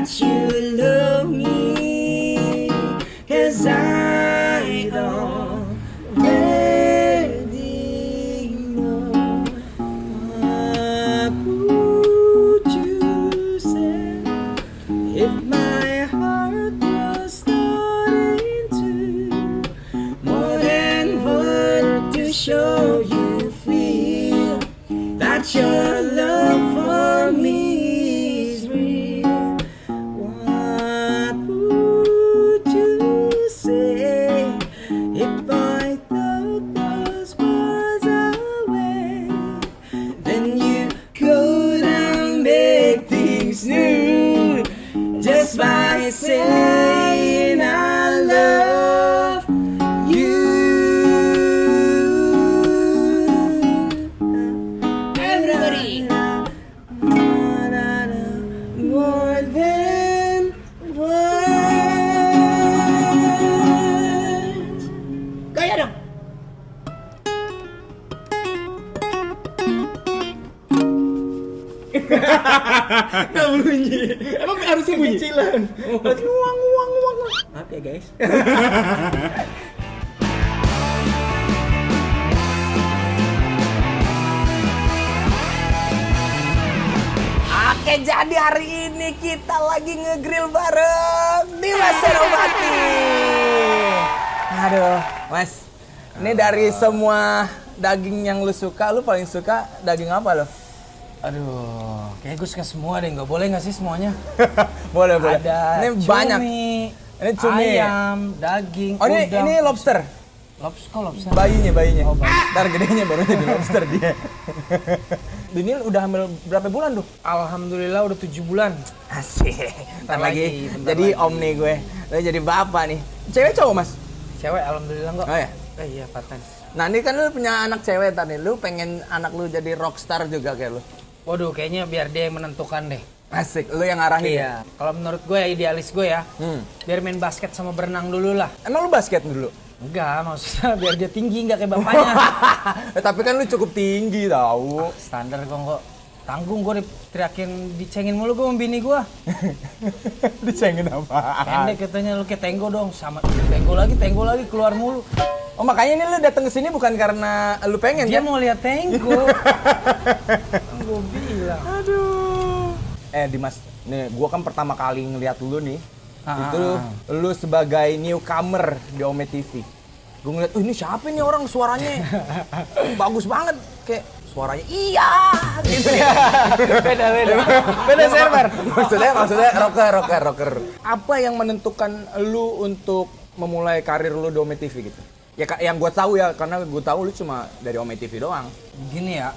that you love me, 'cause I already know. What would you say if my heart was starting to more than word to show you feel that your love for me is real? What would you say if I thought those words away? Then you go and make things new just by saying I love you. Everybody, more than words. Gaya dong. Nggak bunyi. Emang harusnya bunyi? Kecilan. Nguang. Maaf ya guys. Oke, jadi hari ini kita lagi ngegrill bareng di Mas Senopati. Aduh, Mas. Ini dari semua daging yang lu suka, lu paling suka daging apa lo? Aduh, kayak gue suka semua deh. Nggak boleh nggak sih semuanya? Boleh. Ada Ini cumi, banyak. Ini cumi. ayam, daging, Oh, udang. ini lobster. Kok lobster? Bayinya. Oh, bayi. Ntar gedenya baru jadi lobster dia. Ini udah hamil berapa bulan tuh? Alhamdulillah udah 7 bulan. Asik. Ntar lagi. bentar Jadi lagi. om nih gue. Lo jadi bapak nih. Cewek cowok mas? Cewek alhamdulillah enggak. Oh ya? Iya, paten. Nah ini kan lu punya anak cewek tadi. Lu pengen anak lu jadi rockstar juga kayak lu? Waduh, kayaknya biar dia yang menentukan deh. Asik. Lu yang ngarahin ya? Iya. Kalau menurut gue ya, idealis gue ya. Biar main basket sama berenang dulu lah. Emang lu basket dulu? Enggak, maksudnya biar dia tinggi nggak kayak bapaknya. Tapi kan lu cukup tinggi tau. Standar kok. Tanggung gue diteriakin, dicengin mulu gue sama bini gue. Dicengin apa? Pendek katanya, lu kayak Tenggo dong. Sama Tenggo lagi keluar mulu. Oh makanya ini lu datang ke sini bukan karena lu pengen Dia kan? mau lihat Tenggo. Gue bilang. Aduh. Dimas, nih gua kan pertama kali ngeliat lu nih. Ah, Itu lu sebagai newcomer di Ome TV. Gue ngeliat, ini siapa nih orang suaranya? Bagus banget. Kayak suaranya iya gitu ya. Beda server. Maksudnya rocker. Apa yang menentukan lu untuk memulai karir lu di Ome TV gitu? Ya yang gue tahu ya, karena gue tahu lu cuma dari Ome TV doang. Gini ya,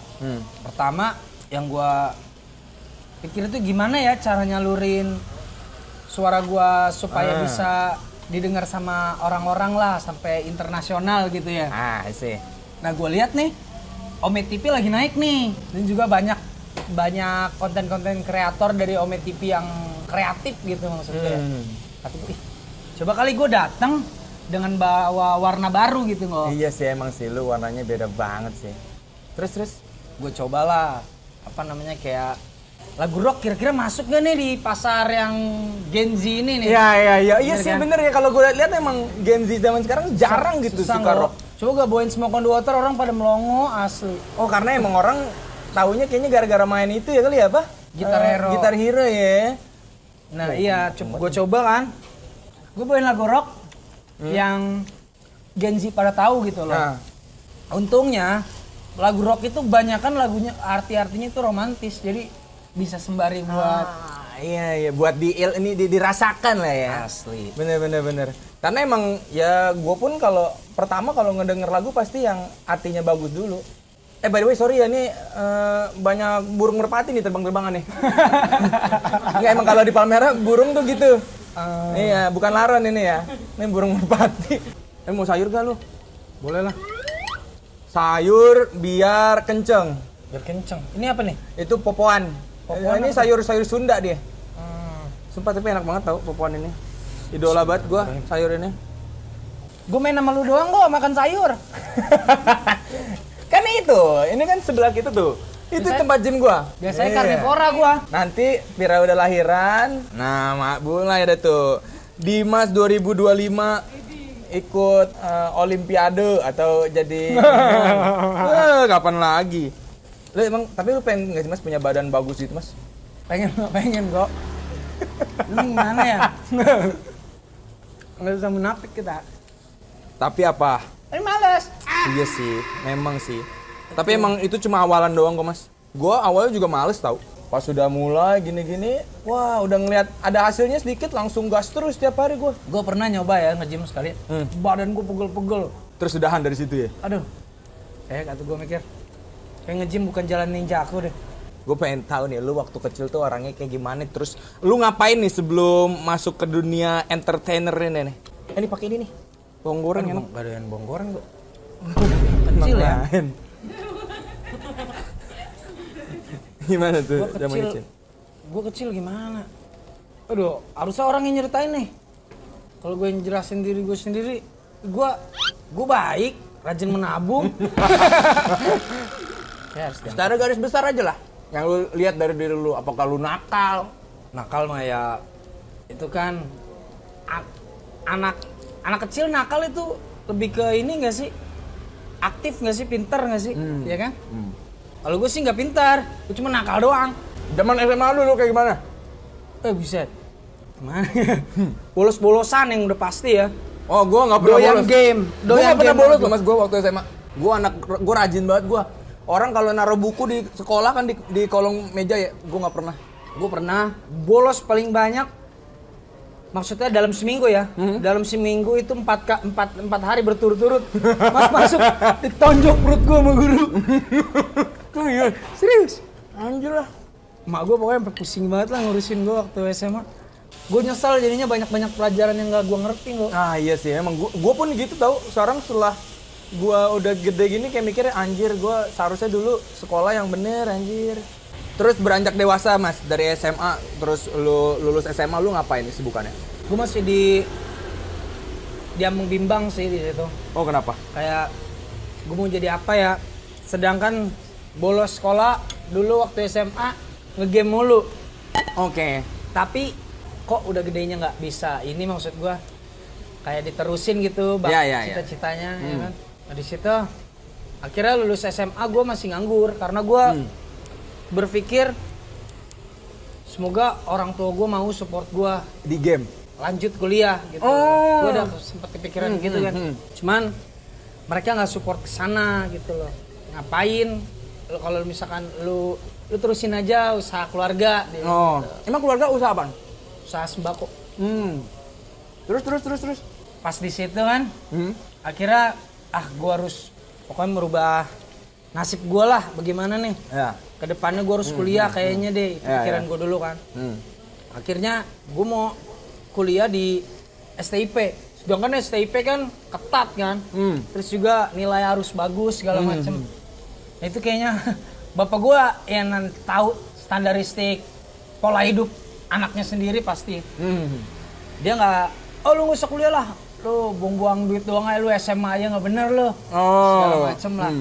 pertama yang gue pikir itu gimana ya cara nyalurin suara gue supaya bisa didengar sama orang-orang lah sampai internasional gitu ya. Sih. Nah gue lihat nih, Ome TV lagi naik nih, dan juga banyak konten-konten kreator dari Ome TV yang kreatif gitu maksudnya. Tapi coba kali gue datang dengan bawa warna baru gitu kok. Iya sih emang sih lu warnanya beda banget sih. Terus Gue cobalah kayak lagu rock kira-kira masuk gak nih di pasar yang Gen Z ini nih? Iya sih kan? bener ya, kalau gue lihat emang Gen Z zaman sekarang jarang gitu Susah suka rock. Coba gak bawain Smoke on the Water, orang pada melongo asli. Oh karena emang orang taunya kayaknya gara-gara main itu ya kali ya apa? Gitar Hero. Gitar Hero ya. Nah iya, gue coba kan. Gue bawain lagu rock yang Gen Z pada tahu gitu loh. Nah. Untungnya lagu rock itu banyakan lagunya arti-artinya itu romantis. Jadi bisa sembari buat Iya buat dirasakan lah ya. asli. Bener. Karena emang ya gue pun kalau ngedenger lagu pasti yang artinya bagus dulu. By the way sorry ya nih banyak burung merpati nih terbang-terbangan nih. Nggak, emang kalau di Palmera burung tuh gitu. Iya bukan laron ini ya. Ini burung merpati. Mau sayur gak lu? Boleh lah. Sayur biar kenceng. Biar kenceng. Ini apa nih? Itu popoan. Ini sayur Sunda dia. Sumpah tapi enak banget tau popoan ini. Idola banget gua sayur ini. Gue main sama lu doang kok makan sayur. Kan itu, ini kan sebelah kita tuh. Itu tempat gym gua. Biasanya Iya. karnivora gua. Nanti Pira udah lahiran. Nah, mulai ada tuh. Dimas 2025 ikut olimpiade atau jadi kapan lagi? Tapi lu pengen nggak sih Mas punya badan bagus gitu Mas? Pengen kok. Lu gimana ya? Nggak usah munafik kita. Tapi apa? Males. Iya sih, memang sih. Tapi emang itu cuma awalan doang kok Mas. Gua awalnya juga males tau. Pas sudah mulai gini-gini, wah udah ngeliat ada hasilnya sedikit langsung gas terus tiap hari gua. Gue pernah nyoba ya nge-gym sekali. Badan gue pegel-pegel. Terus udahan dari situ ya? Aduh. Kata gue mikir. Kayak nge-gym bukan jalan ninja aku deh. Gue pengen tahu nih, lu waktu kecil tuh orangnya kayak gimana? Terus lu ngapain nih sebelum masuk ke dunia entertainer ini nih? Ini pakai ini nih, bawang goreng enak. Gak ada yang bawang goreng kok. Kecil ya? Gimana tuh? Gue kecil. Gue kecil gimana? Aduh, harusnya orang yang nyeritain nih. Kalau gue yang jelasin diri gue sendiri, gue baik, rajin menabung. Ya, secara garis besar aja lah. Yang lu lihat dari diri lu, apakah lu nakal? Nakal mah ya itu kan anak kecil nakal itu lebih ke ini nggak sih? Aktif nggak sih? Pintar nggak sih? Iya kan? Kalau gue sih nggak pintar, gue cuma nakal doang. Zaman SMA dulu kayak gimana? Buset. Gimana? Bolos-bolosan yang udah pasti ya. Oh, gua nggak pernah Doyan bolos. game. Gua nggak pernah game bolos gua. loh Mas, gua waktu SMA. Gua rajin banget gua. Orang kalau naruh buku di sekolah kan di kolong meja ya, gua nggak pernah. Gue pernah bolos paling banyak. Maksudnya dalam seminggu ya. Dalam seminggu itu 4 hari berturut-turut. Mas masuk ditonjok perut gue sama guru. Iya, serius. Anjir lah. Mak gue pokoknya sampai pusing banget lah ngurusin gue waktu SMA. Gue nyesal jadinya banyak pelajaran yang gak gue ngerti kok. Ah iya sih, emang gua pun gitu tau. Sekarang setelah gua udah gede gini kayak mikirnya anjir gua seharusnya dulu sekolah yang bener anjir. Terus beranjak dewasa Mas, dari SMA, terus lu lulus SMA lu ngapain nih sibukannya? Gue masih diambang bimbang sih di situ. Oh kenapa? Kayak gue mau jadi apa ya? Sedangkan bolos sekolah dulu waktu SMA ngegame mulu. Oke. Tapi kok udah gedenya nggak bisa. Ini maksud gue kayak diterusin gitu Ya. cita-citanya ya kan. Nah, di situ akhirnya lulus SMA gue masih nganggur karena gue berpikir semoga orang tua gue mau support gue Di game. lanjut kuliah gitu. Oh. Gue udah sempet kepikiran gitu kan. Cuman mereka nggak support ke sana gitu loh. Ngapain? Kalau misalkan lu terusin aja usaha keluarga. Oh. Emang keluarga usaha apaan? Usaha sembako. Terus. Pas di situ kan, akhirnya gue harus pokoknya merubah nasib gue lah. Bagaimana nih? Ya. Kedepannya gue harus kuliah kayaknya deh. Itu pikiran gue dulu kan. Akhirnya gue mau kuliah di STIP. Sedangkan STIP kan ketat kan. Terus juga nilai harus bagus segala macem. Nah itu kayaknya bapak gue yang tahu standaristik pola hidup anaknya sendiri pasti. Dia nggak, lu nggak usah kuliah lah. Lu buang-buang duit doang aja, lu SMA aja nggak bener lu. Segala macem lah.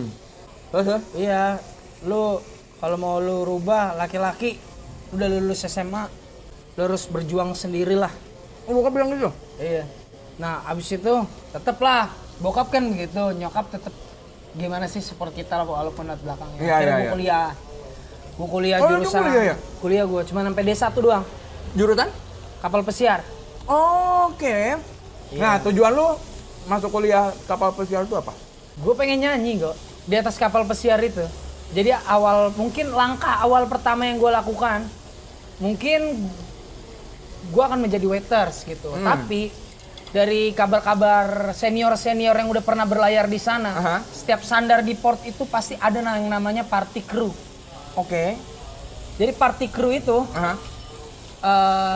Terus? Iya, lu kalau mau lu rubah laki-laki udah lulus SMA, lu harus berjuang sendiri lah. Oh, bokap bilang gitu? Iya. Nah, abis itu tetep lah, bokap kan begitu, nyokap tetep gimana sih support kita lah walaupun latar belakangnya. Iya, Akhirnya iya, gue iya. kuliah. Gue kuliah Oh, lu jurusan. kuliah ya? Kuliah gue cuma sampai D1 doang. Jurusan? Kapal pesiar. Oke. Nah, tujuan lu masuk kuliah kapal pesiar itu apa? Gue pengen nyanyi kok di atas kapal pesiar itu. Jadi mungkin langkah awal pertama yang gue lakukan, mungkin gue akan menjadi waiters gitu. Tapi dari kabar-kabar senior-senior yang udah pernah berlayar di sana, setiap sandar di port itu pasti ada yang namanya party crew. Oke. Jadi party crew itu,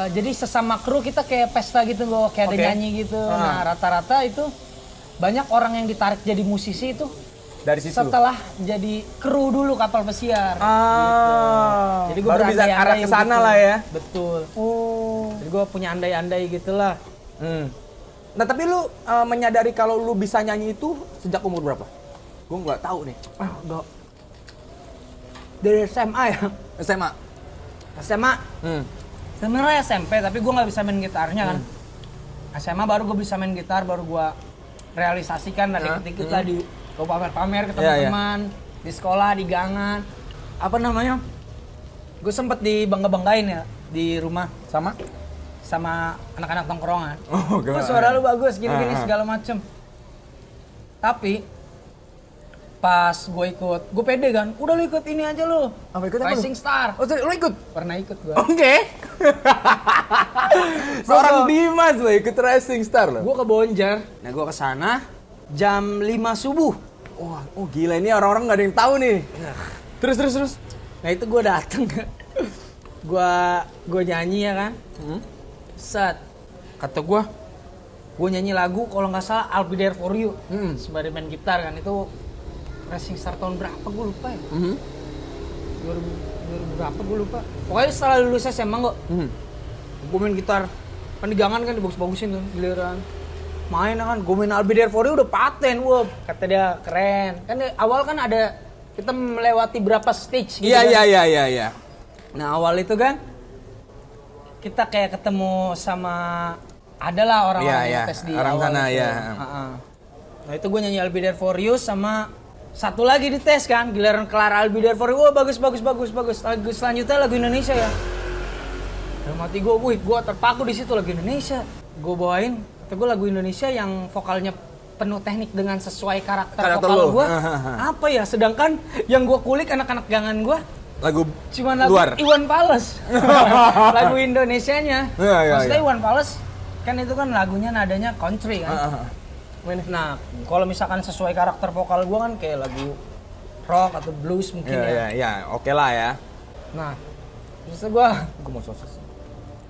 jadi sesama kru kita kayak pesta gitu loh, kayak ada nyanyi gitu. Nah rata-rata itu banyak orang yang ditarik jadi musisi itu dari situ. setelah jadi kru dulu kapal pesiar. Ah. Jadi gue baru bisa arah ke sana gitu. lah ya. Betul. Oh. Jadi gue punya andai-andai gitulah. Nah tapi lu menyadari kalau lu bisa nyanyi itu sejak umur berapa? Gue nggak tahu nih. Udah dari SMA ya. SMA. SMA. Sebenarnya SMP, tapi gue nggak bisa main gitarnya kan. SMA baru gue bisa main gitar, baru gue realisasikan dari dikit-dikit lah di gue pamer-pamer ke teman-teman, di sekolah, di gangan. Apa namanya? Gue sempet dibangga-banggain ya di rumah sama anak-anak tongkrongan. Oh, gimana? Suara lu bagus, gini-gini segala macem. Tapi pas gue ikut, gue pede kan, udah lu ikut ini aja lu. Apa ikut apa? Rising Star. Oh, lu ikut? Pernah ikut gue. Oke. Seorang Dimas lo ikut Rising Star lo. Gue ke Bonjer. Nah gue kesana jam 5 subuh. Wah, oh gila ini orang-orang nggak ada yang tahu nih. Terus. Nah itu gue dateng. gue nyanyi ya kan. Set. Kata gue nyanyi lagu kalau nggak salah I'll Be There For You. Sembari main gitar kan, itu Rising Star tahun berapa gue lupa ya. 2000 berapa gue lupa. Pokoknya setelah lulus SMA kok. Gue main gitar. Kan di gangan kan dibagus-bagusin tuh giliran. Main kan, gue main I'll Be There For You udah paten. Wah, kata dia keren. Kan awal kan ada kita melewati berapa stage gitu. Iya. Nah awal itu kan kita kayak ketemu sama adalah orang-orang yang tes di orang awal sana itu. ya. Nah itu gue nyanyi I'll Be There For You sama satu lagi di tes kan, giliran kelar I'll Be There For You, wah bagus. Lagu selanjutnya lagu Indonesia ya. Dalam hati gue, gue terpaku di situ lagu Indonesia. Gue bawain, kata gue lagu Indonesia yang vokalnya penuh teknik dengan sesuai karakter vokal gue. Apa ya? Sedangkan yang gue kulik anak-anak gangan gue Lagu cuma lagu luar. Iwan Fals. Lagu Indonesianya. Maksudnya Iwan Fals kan itu kan lagunya nadanya country kan. Nah, kalau misalkan sesuai karakter vokal gue kan kayak lagu rock atau blues mungkin ya. Iya, oke lah ya. Nah, terus gue mau sosis.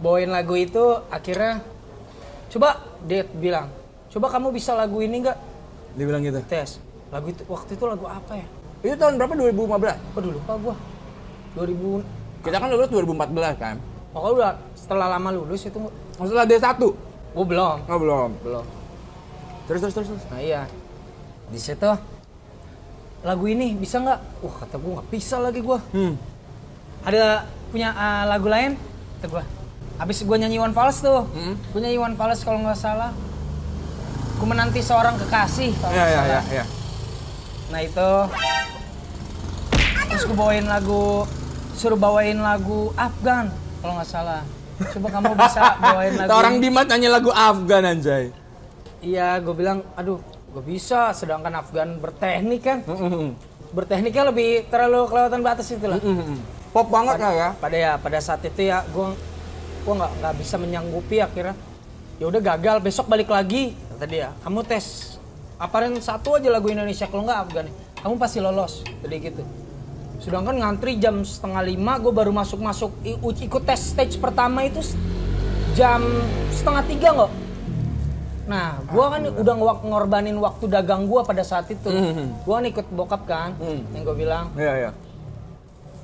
Bawain lagu itu akhirnya coba dia bilang, coba kamu bisa lagu ini nggak? Dia bilang gitu. Tes. Lagu itu waktu itu lagu apa ya? Itu tahun berapa? 2015? Aduh lupa gue. 2000. Kita kan lulus 2014 kan? Pokoknya udah setelah lama lulus itu. Maksudnya D1? Gue belum. Oh, belum. Terus. Nah iya. Di situ lagu ini bisa nggak? Wah kata gue nggak bisa lagi gue. Ada punya lagu lain? Kata gue. Habis gue nyanyi Iwan Fals tuh. Gue nyanyi Iwan Fals kalau nggak salah. Gue menanti seorang kekasih. Iya. Nah itu. Terus gue suruh bawain lagu Afgan kalau nggak salah. Coba kamu bisa bawain lagu. Orang Dimas nyanyi lagu Afgan anjay. Iya, gue bilang, aduh, gue bisa. Sedangkan Afgan berteknik kan. Bertekniknya lebih terlalu kelewatan batas itu lah. Pop banget lah ya. Pada saat itu ya, gue nggak bisa menyanggupi akhirnya. Ya udah gagal, besok balik lagi. Kata dia, kamu tes. Aparin satu aja lagu Indonesia, kalau nggak Afgan, kamu pasti lolos. Jadi gitu. Sedangkan ngantri jam 4:30, gue baru masuk ikut tes stage pertama itu jam 2:30 nggak. Nah, gue kan udah ngorbanin waktu dagang gue pada saat itu. Gue kan ikut bokap kan, yang gue bilang. Iya.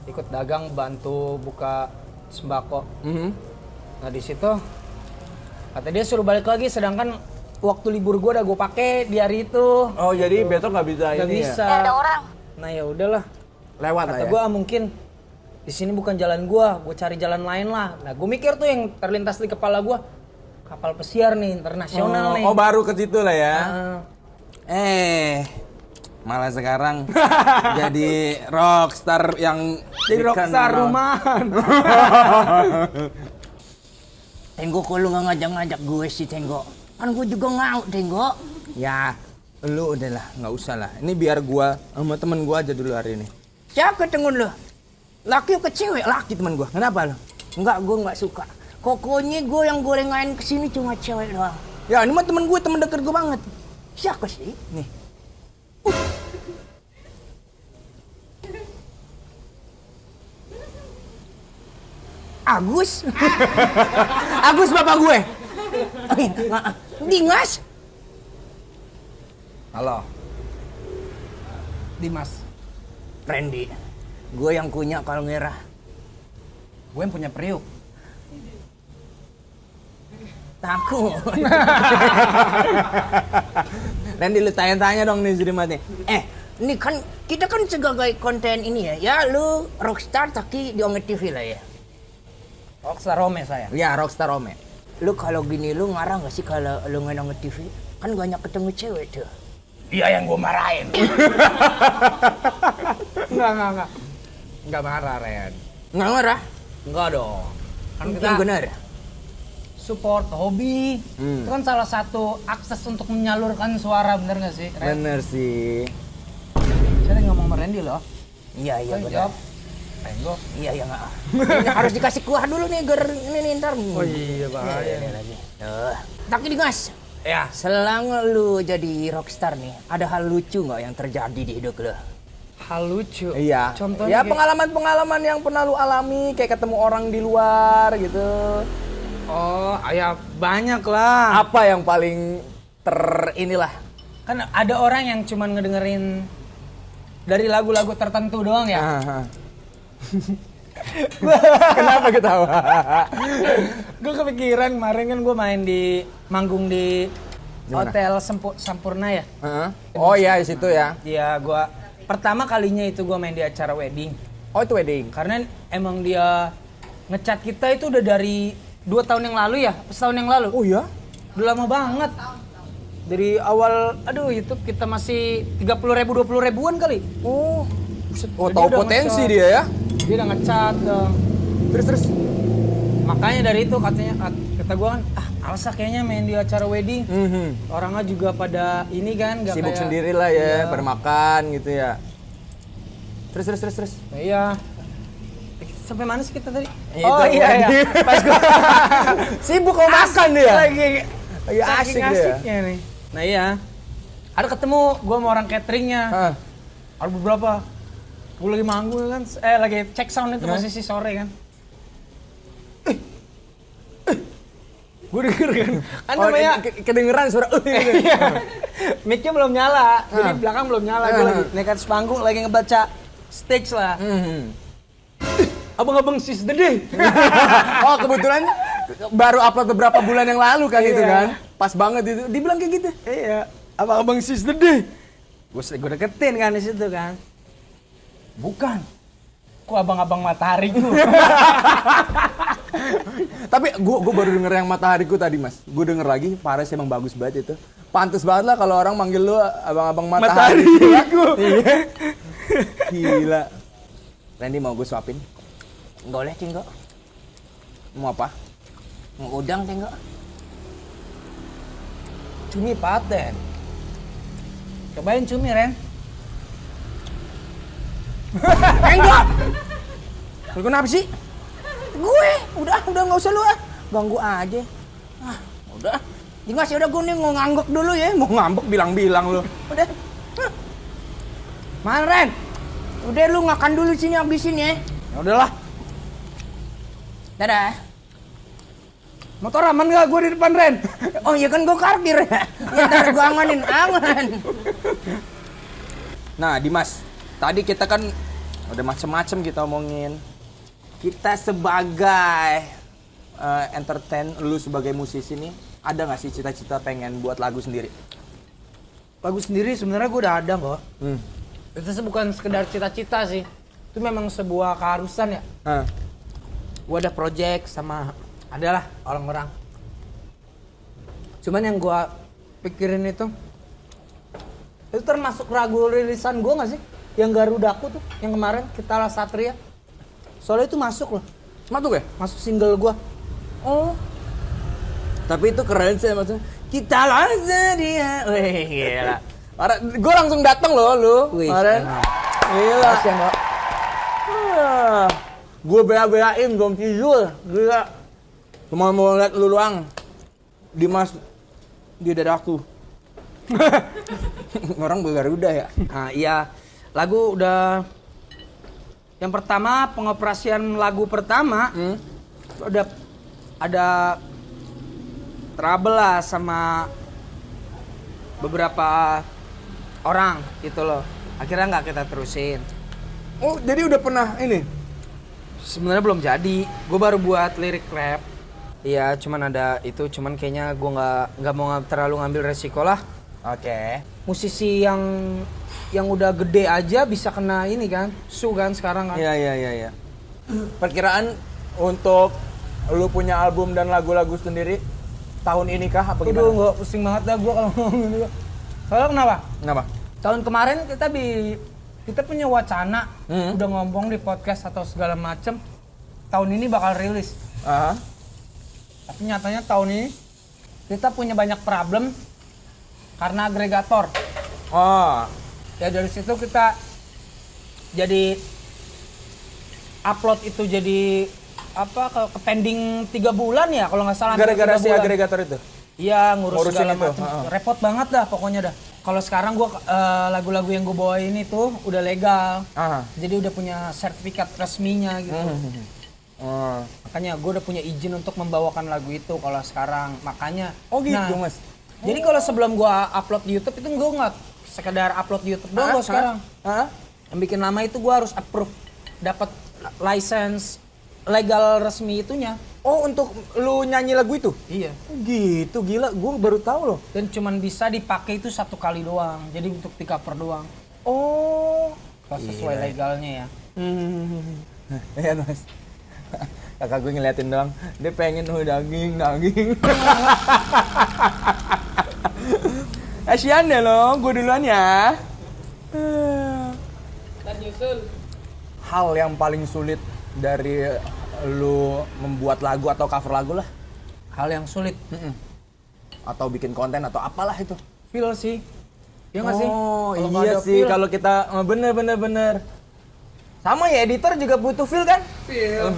Ikut dagang, bantu buka sembako. Nah di situ, kata dia suruh balik lagi, sedangkan waktu libur gue udah gue pakai di hari itu. Oh jadi besok nggak bisa Gak ini bisa. ya? Ada orang. Nah ya udahlah. Lewat Kata lah ya? gue mungkin di sini bukan jalan gue cari jalan lain lah. Nah gue mikir tuh yang terlintas di kepala gue, kapal pesiar nih internasional nih. Oh baru ke situ lah ya? Malah sekarang jadi rockstar yang Jadi rockstar rumahan. Tenggo kok lu nggak ngajak-ngajak gue sih Tenggo. Kan gue juga ngau Tenggo. ya lu udahlah nggak usah lah. Ini biar gua sama temen gua aja dulu hari ini. Siapa tengun lu? Laki ke cewek? Laki teman gue. Kenapa lu? Enggak, gue nggak suka. Pokoknya gue yang gorengan kesini cuma cewek doang. Ya ini mah temen gue, temen deket gue banget. Siapa sih? Nih. Agus. Agus bapak gue. Dimas. Halo. Dimas, Randy. Gue yang punya kalung merah. gue yang punya periuk. Takut. Randy lu tanya-tanya dong nih si Dimas nih. Ini kan kita kan sebagai konten ini ya. Ya lu rockstar tapi di Omet TV lah ya. Rockstar Rome saya. Ya, Rockstar Ome. Lu kalau gini lu ngarang gak sih kalau lu main Omet TV? Kan banyak ketemu cewek tuh. Dia yang gue marahin. Enggak. Enggak marah, Ren. Nggak marah? Enggak dong. Kan kita Yang benar. support hobi. Itu kan salah satu akses untuk menyalurkan suara, bener gak sih, Ren? Bener sih. Saya lagi ngomong sama Randy loh. Iya Ayo benar. jawab. Tenggo. Iya enggak. Ini harus dikasih kuah dulu nih ger ini nih ntar. Oh iya, bahaya. Ini lagi. Tapi nih Mas, Ya. selama lu jadi rockstar nih, ada hal lucu nggak yang terjadi di hidup lu? Hal lucu. Iya. Contohnya ya kayak- pengalaman-pengalaman yang pernah lu alami kayak ketemu orang di luar gitu. Oh, ya banyak lah. Apa yang paling inilah? Kan ada orang yang cuman ngedengerin dari lagu-lagu tertentu doang ya. Kenapa ketawa? Gue kepikiran kemarin kan gue main di manggung di Dimana? Hotel Sampurna ya. Oh iya di situ ya. Iya, gue pertama kalinya itu gue main di acara wedding. Oh itu wedding. Karena emang dia ngecat kita itu udah dari 2 tahun yang lalu ya, setahun yang lalu. Oh iya? Udah lama banget. Dari awal, aduh YouTube kita masih 30.000, 20.000-an kali. Oh. Oh Jadi tahu udah potensi ngecat. dia ya. Dia udah ngecat dong. Terus. Makanya dari itu katanya, kata gue kan, Alsa kayaknya main di acara wedding. Orangnya juga pada ini kan, gak Sibuk kayak... sendiri lah ya, Iya. bermakan gitu ya. Terus. Nah, iya. Sampai mana sih kita tadi? Itu, Oh iya. wedding. Pas gue Sibuk mau makan dia. lagi Lagi asik dia. asiknya nih. Nah iya. Ada ketemu gue sama orang cateringnya. Hah. Ada beberapa. Gue lagi manggung kan, lagi cek sound itu posisi sore kan. Gue denger kan. Kan Oh, namanya kedengeran suara. Iya. Mic-nya belum nyala, jadi belakang belum nyala. Gue lagi naik atas panggung, lagi ngebaca stage lah. Abang-abang sis dede. Oh kebetulan baru upload beberapa bulan yang lalu kan itu Iya. kan. Pas banget itu. Dibilang kayak gitu. Iya, abang-abang sis dede. Gue deketin kan di situ kan. Bukan. Kok abang-abang matahariku? Tapi gua baru denger yang matahariku tadi mas. Gue denger lagi, Pares emang bagus banget itu. Pantes banget lah kalau orang manggil lu abang-abang matahari. Iya. Gila. Randy mau gue suapin? Boleh Tinggo. Mau apa? Mau udang Tinggo. Cumi paten. Cobain cumi, Ren. Tinggo. Lu kenapa sih? Gue udah nggak usah lu ganggu aja. Udah. Dimas udah gue nih mau ngangguk dulu ya. Mau ngambek bilang-bilang lu. Udah. Mana Ren? Udah lu makan dulu sini habisin ya. Ya udahlah. Dadah. Motor aman gak gue di depan, Ren? Oh iya kan gue parkir ya. Ya ntar gue amanin aman. Nah Dimas, tadi kita kan udah macem-macem kita omongin. Kita sebagai entertain, lu sebagai musisi nih, ada gak sih cita-cita pengen buat lagu sendiri? Lagu sendiri sebenarnya gue udah ada kok. Itu bukan sekedar cita-cita sih. Itu memang sebuah keharusan ya. Gue ada project sama adalah orang-orang. Cuman yang gue pikirin itu termasuk lagu rilisan gue nggak sih? Yang Garudaku tuh, yang kemarin kita lah Satria. Soalnya itu masuk loh, Masuk ya? masuk single gue. Oh. Tapi itu keren sih maksudnya. Kita langsung dia. Wih gila. Gue langsung dateng loh lu. Wih, Kemarin. Gila. Kasian kok. Gue bela-belain belum tidur. Gila. Cuma mau liat lu doang. Dimas di dadaku. Orang Garuda ya. Nah iya, lagu udah yang pertama pengoperasian lagu pertama ada trouble lah sama beberapa orang gitu loh. Akhirnya nggak kita terusin. Oh jadi udah pernah ini? Sebenarnya belum jadi. Gue baru buat lirik rap. Iya, cuman ada itu. Cuman kayaknya gue nggak mau terlalu ngambil resiko lah. Oke. Musisi yang udah gede aja bisa kena ini kan, kan sekarang kan. Iya. Perkiraan untuk lu punya album dan lagu-lagu sendiri tahun ini kah apa gimana? Aduh, nggak pusing banget dah gua kalau ngomongin itu. Soalnya kenapa? Kenapa? Tahun kemarin kita punya wacana, udah ngomong di podcast atau segala macem, tahun ini bakal rilis. Aha. Tapi nyatanya tahun ini kita punya banyak problem karena agregator. Oh. Ya dari situ kita jadi upload itu jadi apa ke pending 3 bulan ya kalau nggak salah. Gara-gara 3 si bulan. agregator itu. Iya, ngurus Ngurusin segala itu, macam. heeh. Repot banget dah pokoknya dah. Kalau sekarang gua lagu-lagu yang gue bawa ini tuh udah legal. Aha. Jadi udah punya sertifikat resminya gitu. Oh. Makanya gue udah punya izin untuk membawakan lagu itu kalau sekarang. Makanya Oh gitu, Mas. Jadi kalau sebelum gua upload di YouTube itu gue nggak sekedar upload di YouTube doang gua sekarang. Hah? Yang bikin nama itu gua harus approve, dapat license legal resmi itunya. Oh, untuk lu nyanyi lagu itu? Iya. Gitu, gila. Gue baru tahu loh. Dan cuman bisa dipakai itu 1 kali doang. Jadi untuk di cover doang. Oh. Kalau sesuai legalnya ya. Iya, Mas. Kakak gue ngeliatin doang. Dia pengen daging. Asian deh lo, gue duluan ya. Hal yang paling sulit dari lu membuat lagu atau cover lagu lah, Hal yang sulit. atau bikin konten atau apalah itu. Feel sih. Iya nggak sih? Oh Kalau nggak iya ada sih, feel- kalau kita bener. Sama ya, editor juga butuh feel kan? Feel.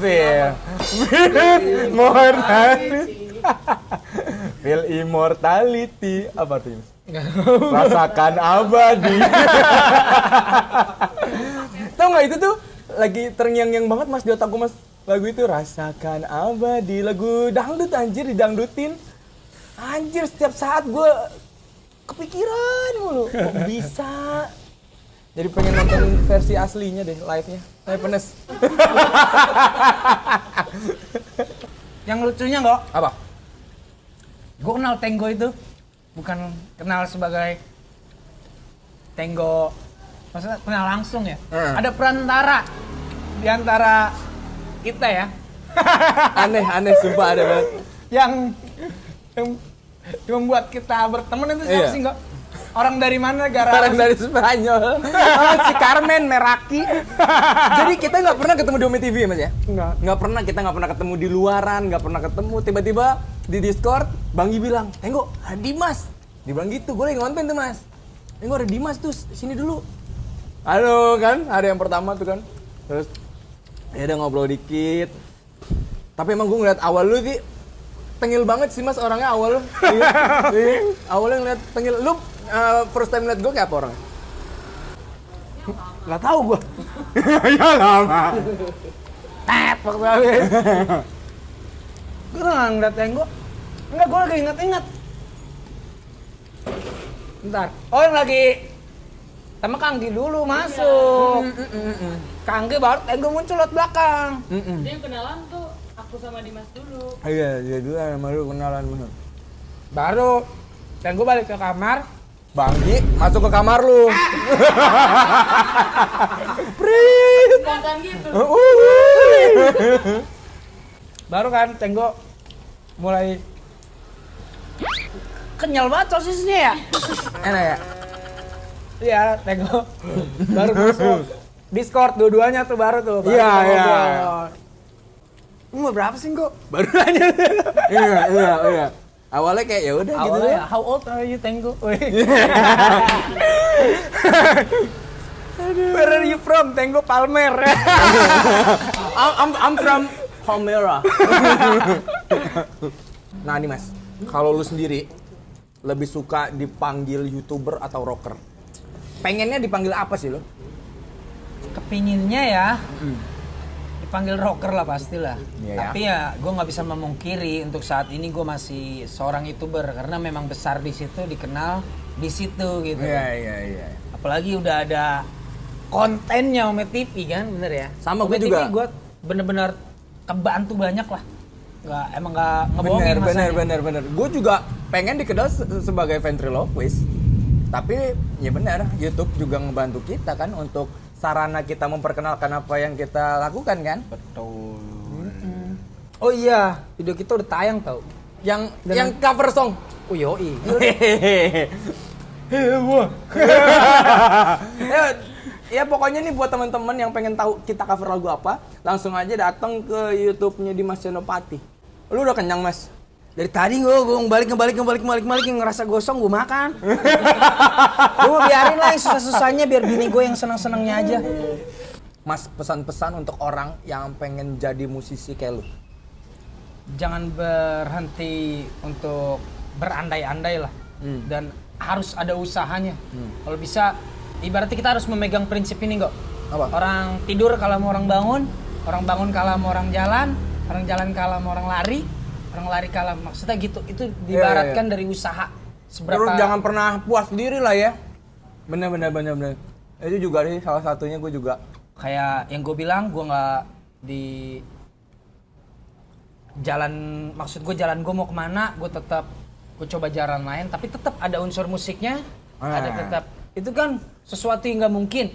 Feel immortality. Apa tuh? Rasakan abadi. Tau nggak itu tuh lagi terngiang-ngiang banget Mas di otak gue Mas. Lagu itu rasakan abadi, lagu dangdut anjir, didangdutin. Anjir setiap saat gue kepikiran mulu. Kok bisa? Jadi pengen nonton versi aslinya deh, live-nya. Saya penes. Yang lucunya nggak? Apa? Gue kenal Tenggo itu bukan kenal sebagai Tenggo, maksudnya kenal langsung ya. Ada perantara di antara kita ya. Aneh, sumpah ada banget. yang membuat kita berteman itu siapa Iya. sih nggak? Orang dari mana negara? Orang dari Spanyol. Si Carmen Meraki. Jadi kita nggak pernah ketemu di Ome TV ya Mas ya? Nggak pernah, kita nggak pernah ketemu di luaran, nggak pernah ketemu. Tiba-tiba di Discord, Bang Gi bilang, Tenggo, ada Dimas. Dia bilang gitu, gue lagi ngonten tuh Mas. Tenggo ada Dimas tuh, sini dulu. Halo kan, hari yang pertama tuh kan. Terus, ya udah ngobrol dikit. Tapi emang gue ngeliat awal lu sih, tengil banget sih Mas orangnya awal. Iya. Awalnya ngeliat tengil. Lu first time ngeliat gue kayak apa orangnya? Nggak tahu gue. Ya lama. Tet waktu habis. Gue nggak ngeliat Tenggo. Enggak, gue lagi inget-inget. Bentar. Oh yang lagi sama Kanggi dulu masuk. Kanggi baru Tenggo muncul lewat belakang. Dia yang kenalan tuh aku sama Dimas dulu. Iya, dia dulu sama lu kenalan bener. Baru Tenggo balik ke kamar. Bang Gi, masuk ke kamar lu. Spontan gitu. Baru kan Tenggo mulai kenyal banget sosisnya ya. Enak ya? Iya, Tenggo baru masuk Discord dua-duanya tuh baru tuh. Baru Iya, ngobrol. iya. Umur berapa sih, Go? Baru nanya. Iya. Awalnya kayak ya udah gitu Awalnya, deh. how old are you, Tenggo? Where are you from, Tenggo Palmer? I'm from Palmera. Nah nih Mas, kalau lu sendiri lebih suka dipanggil YouTuber atau rocker? Pengennya dipanggil apa sih lu? Kepinginnya ya, dipanggil rocker lah pastilah. Iya ya. Tapi ya, gue nggak bisa memungkiri untuk saat ini gue masih seorang YouTuber karena memang besar di situ, dikenal di situ gitu. Iya. Apalagi udah ada kontennya Ome TV kan, bener ya? Sama, Ome gue juga. TV gue bener-bener kebantu banyak lah. Emang nggak ngebohongin masanya. Bener. Gue juga pengen dikenal sebagai ventriloquist. Tapi ya benar, YouTube juga ngebantu kita kan untuk sarana kita memperkenalkan apa yang kita lakukan kan. Betul. Oh iya, video kita udah tayang tau. Yang cover song. Oh yoi. Ya pokoknya nih buat teman-teman yang pengen tahu kita cover lagu apa, langsung aja datang ke YouTube-nya Dimas Senopati. Lu udah kenyang, Mas? Dari tadi gue balik ngerasa gosong gue makan. Gue mau biarin lah yang susah-susahnya biar bini gue yang senang-senangnya aja. Mas, pesan-pesan untuk orang yang pengen jadi musisi kayak lu. Jangan berhenti untuk berandai-andai lah. Dan harus ada usahanya. Kalau bisa, ibaratnya kita harus memegang prinsip ini kok. Apa? Orang tidur kalah sama orang bangun kalah sama orang jalan kalah sama orang lari kalah, maksudnya gitu. Itu diibaratkan dari usaha. Terus jangan pernah puas diri lah ya. Bener. Itu juga sih salah satunya gue juga. Kayak yang gue bilang, gue nggak di jalan, maksud gue jalan gue mau kemana, gue coba jalan lain, tapi tetap ada unsur musiknya, ada tetap. Itu kan sesuatu yang nggak mungkin.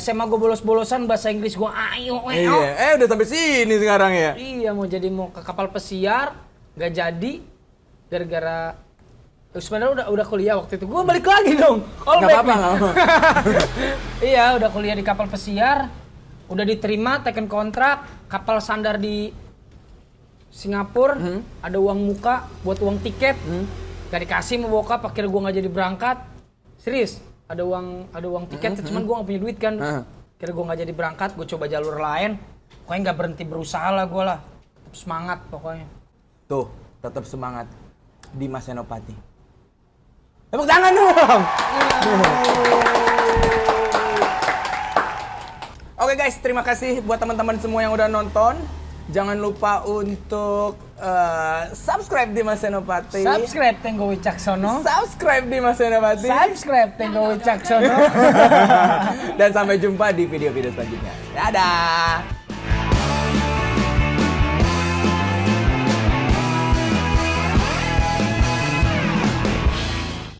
SMA gue bolos-bolosan bahasa Inggris gue ayo. Iya, udah sampai sini sekarang ya. Iya, mau ke kapal pesiar, nggak jadi, gara-gara sebenarnya udah kuliah waktu itu. Gue balik lagi dong. Nggak apa-apa. Iya, udah kuliah di kapal pesiar, udah diterima, taken kontrak, kapal sandar di Singapura, ada uang muka buat uang tiket, gak dikasih sama bokap, akhirnya gue nggak jadi berangkat. Serius, ada uang tiket, cuman gue nggak punya duit kan. Akhirnya gue nggak jadi berangkat, gue coba jalur lain. Pokoknya nggak berhenti berusaha lah gue lah, tetap semangat pokoknya. Tuh, tetap semangat Dimas Senopati. Tepuk tangan dong. Oke guys, terima kasih buat teman-teman semua yang udah nonton. Jangan lupa untuk subscribe Dimas Senopati. Subscribe Tenggo Wicaksono. Subscribe Dimas Senopati. Subscribe Tenggo Wicaksono. Dan sampai jumpa di video-video selanjutnya. Dadah.